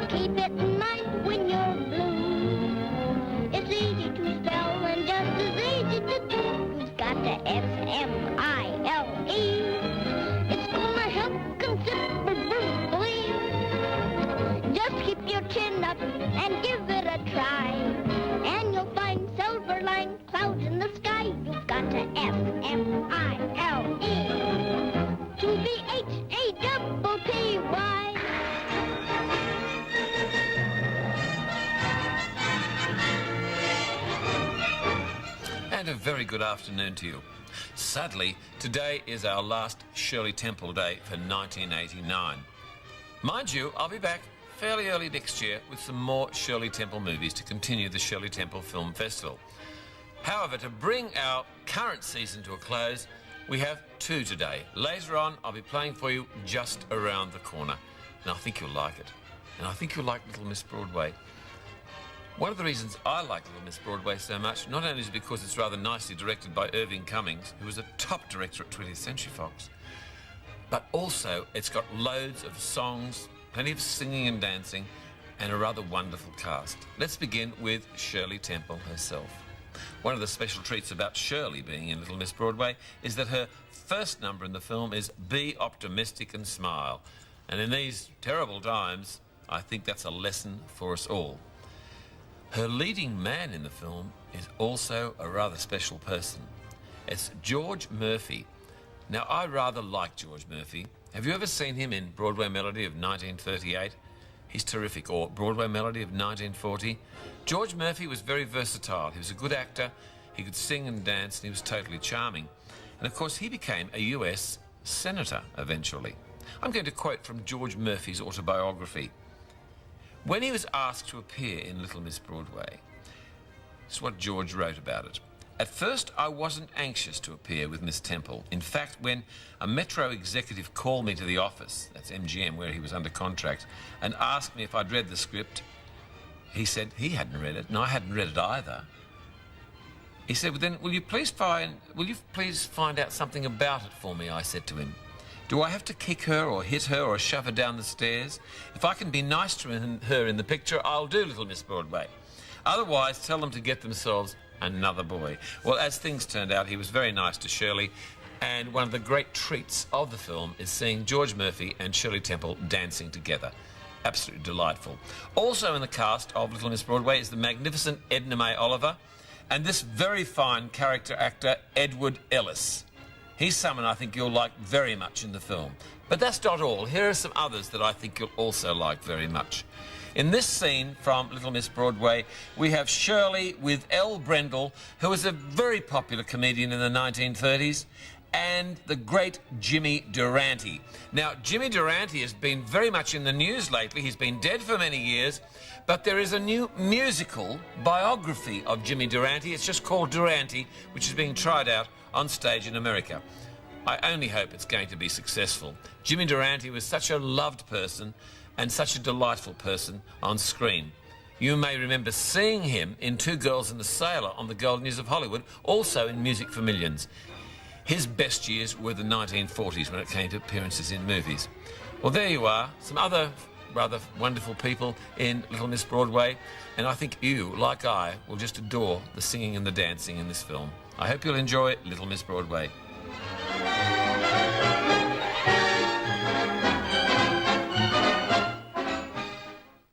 Keep it in mind when you're blue. It's easy to spell and just as easy to do. You've got to S-M-I-L-E. It's gonna help considerably. Just keep your chin up and give it a try, and you'll find silver lined clouds in the sky. You've got to S-M-I-L-E to B-H-A-P-P-Y. And a very good afternoon to you. Sadly, today is our last Shirley Temple Day for 1989. Mind you, I'll be back fairly early next year with some more Shirley Temple movies to continue the Shirley Temple Film Festival. However, to bring our current season to a close, we have two today. Later on, I'll be playing for you Just Around the Corner. And I think you'll like it. And I think you'll like Little Miss Broadway. One of the reasons I like Little Miss Broadway so much, not only is it because it's rather nicely directed by Irving Cummings, who was a top director at 20th Century Fox, but also it's got loads of songs, plenty of singing and dancing, and a rather wonderful cast. Let's begin with Shirley Temple herself. One of the special treats about Shirley being in Little Miss Broadway is that her first number in the film is Be Optimistic and Smile. And in these terrible times, I think that's a lesson for us all. Her leading man in the film is also a rather special person. It's George Murphy. Now, I rather like George Murphy. Have you ever seen him in Broadway Melody of 1938? He's terrific. Or Broadway Melody of 1940. George Murphy was very versatile. He was a good actor. He could sing and dance, and he was totally charming. And of course, he became a US senator eventually. I'm going to quote from George Murphy's autobiography. When he was asked to appear in Little Miss Broadway, this is what George wrote about it. At first, I wasn't anxious to appear with Miss Temple. In fact, when a Metro executive called me to the office, that's MGM, where he was under contract, and asked me if I'd read the script, he said he hadn't read it, and I hadn't read it either. He said, well, then, will you please find out something about it for me, I said to him. Do I have to kick her or hit her or shove her down the stairs? If I can be nice to her in the picture, I'll do Little Miss Broadway. Otherwise, tell them to get themselves another boy. Well, as things turned out, he was very nice to Shirley, and one of the great treats of the film is seeing George Murphy and Shirley Temple dancing together. Absolutely delightful. Also in the cast of Little Miss Broadway is the magnificent Edna May Oliver and this very fine character actor, Edward Ellis. He's someone I think you'll like very much in the film. But that's not all. Here are some others that I think you'll also like very much. In this scene from Little Miss Broadway, we have Shirley with Elle Brendel, who was a very popular comedian in the 1930s, and the great Jimmy Durante. Now, Jimmy Durante has been very much in the news lately. He's been dead for many years, but there is a new musical biography of Jimmy Durante. It's just called Durante, which is being tried out on stage in America. I only hope it's going to be successful. Jimmy Durante was such a loved person and such a delightful person on screen. You may remember seeing him in Two Girls and a Sailor on the Golden Years of Hollywood, also in Music for Millions. His best years were the 1940s when it came to appearances in movies. Well, there you are, some other rather wonderful people in Little Miss Broadway, and I think you, like I, will just adore the singing and the dancing in this film. I hope you'll enjoy Little Miss Broadway.